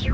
Hey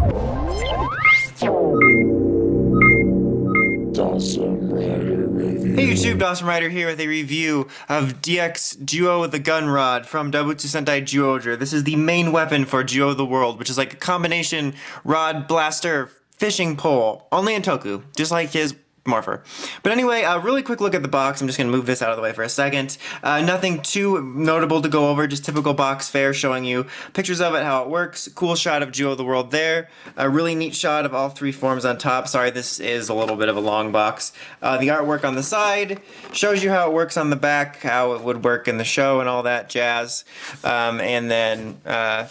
YouTube, Dawson Rider here with a review of DX Zyuoh The GunRod from Dobutsu Sentai Zyuoger. This is the main weapon for Zyuoh The World, which is like a combination rod, blaster, fishing pole, only in Toku, just like his morpher. But anyway, a really quick look at the box. I'm just going to move this out of the way for a second. Nothing too notable to go over, just typical box fare showing you pictures of it, how it works. Cool shot of Zyuoh The World there. A really neat shot of all three forms on top. Sorry, this is a little bit of a long box. The artwork on the side shows you how it works on the back, how it would work in the show and all that jazz. And then an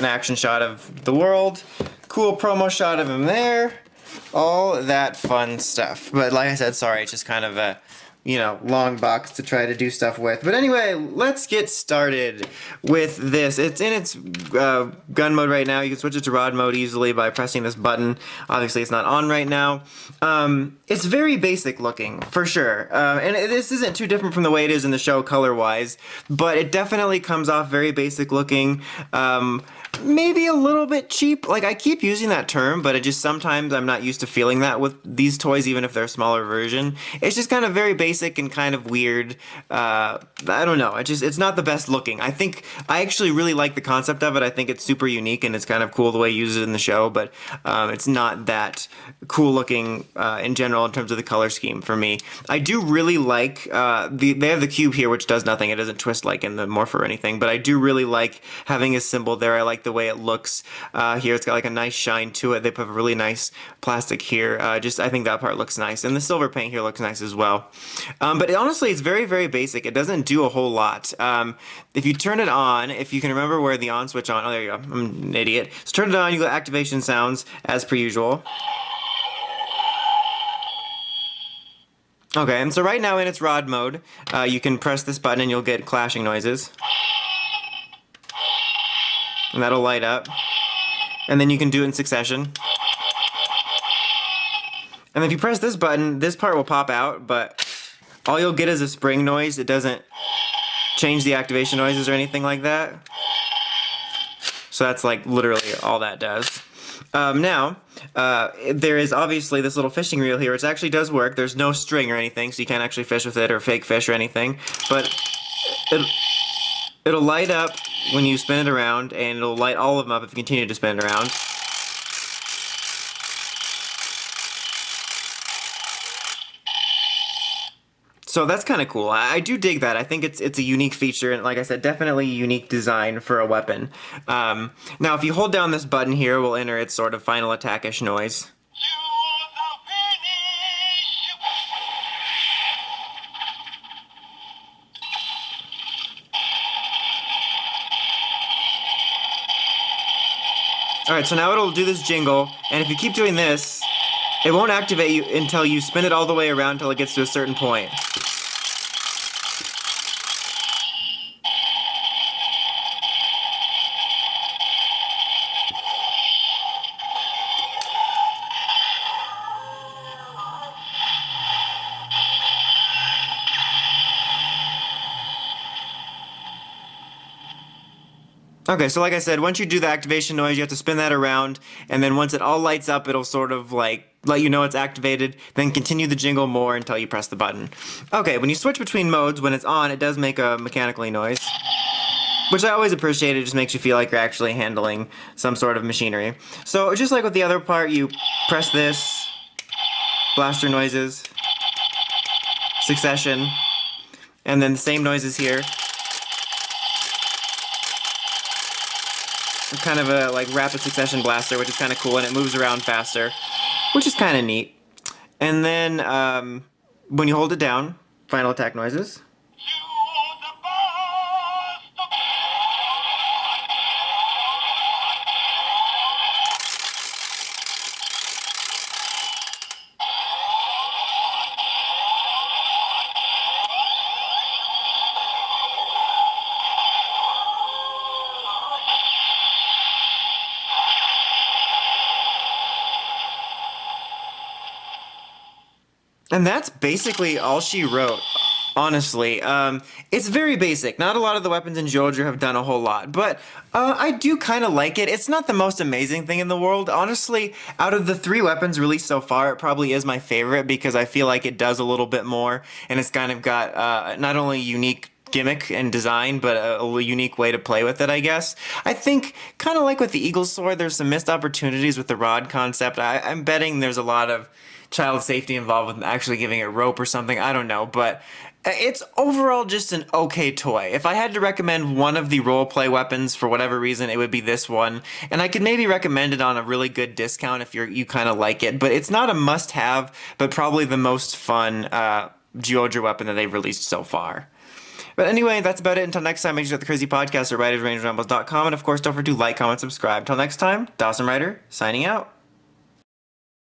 action shot of the world. Cool promo shot of him there. All that fun stuff. But like I said, sorry, it's just kind of a, long box to try to do stuff with. But anyway, let's get started with this. It's in its gun mode right now. You can switch it to rod mode easily by pressing this button. Obviously, it's not on right now. It's very basic looking, for sure. And this isn't too different from the way it is in the show color-wise, but it definitely comes off very basic looking. Maybe a little bit cheap. Like, I keep using that term, but it just sometimes I'm not used to feeling that with these toys, even if they're a smaller version. It's just kind of very basic and kind of weird. I don't know. It's not the best looking. I actually really like the concept of it. I think it's super unique and it's kind of cool the way he uses it in the show, but it's not that cool looking in general in terms of the color scheme for me. I do really like, they have the cube here, which does nothing. It doesn't twist like in the Morpher or anything, but I do really like having a symbol there. I like the way it looks here. It's got like a nice shine to it. They put a really nice plastic here. I think that part looks nice. And the silver paint here looks nice as well. But honestly, it's very, very basic. It doesn't do a whole lot. If you turn it on, if you can remember where the on switch on, oh, there you go. I'm an idiot. So turn it on, you go activation sounds as per usual. Okay, and so right now in its rod mode, you can press this button and you'll get clashing noises. And that'll light up. And then you can do it in succession. And if you press this button, this part will pop out, but all you'll get is a spring noise. It doesn't change the activation noises or anything like that. So that's like literally all that does. Now, there is obviously this little fishing reel here, which actually does work. There's no string or anything, so you can't actually fish with it or fake fish or anything. But it'll light up when you spin it around, and it'll light all of them up if you continue to spin it around. So that's kind of cool. I do dig that. I think it's a unique feature, and like I said, definitely a unique design for a weapon. Now, if you hold down this button here, we'll enter its sort of final attack-ish noise. Alright, so now it'll do this jingle, and if you keep doing this, it won't activate you until you spin it all the way around until it gets to a certain point. Okay, so like I said, once you do the activation noise, you have to spin that around, and then once it all lights up, it'll sort of like let you know it's activated, then continue the jingle more until you press the button. Okay, when you switch between modes, when it's on, it does make a mechanically noise, which I always appreciate. It just makes you feel like you're actually handling some sort of machinery. So just like with the other part, you press this, blaster noises, succession, and then the same noises here. Kind of a like rapid succession blaster, which is kind of cool, and it moves around faster, which is kind of neat. And then when you hold it down, final attack noises. And that's basically all she wrote. Honestly, it's very basic. Not a lot of the weapons in Zyuoger have done a whole lot, but I do kind of like it. It's not the most amazing thing in the world. Honestly, out of the 3 weapons released so far, it probably is my favorite because I feel like it does a little bit more, and it's kind of got not only unique gimmick and design, but a unique way to play with it, I guess. I think, kind of like with the Eagle Sword, there's some missed opportunities with the rod concept. I'm betting there's a lot of child safety involved with actually giving it rope or something. I don't know, but it's overall just an okay toy. If I had to recommend one of the roleplay weapons for whatever reason, it would be this one. And I could maybe recommend it on a really good discount if you kind of like it. But it's not a must-have, but probably the most fun Zyuoger weapon that they've released so far. But anyway, that's about it. Until next time, make sure to check the Crazy Podcast at writersrangerambles.com. And of course, don't forget to like, comment, subscribe. Until next time, Dawson Ryder, signing out.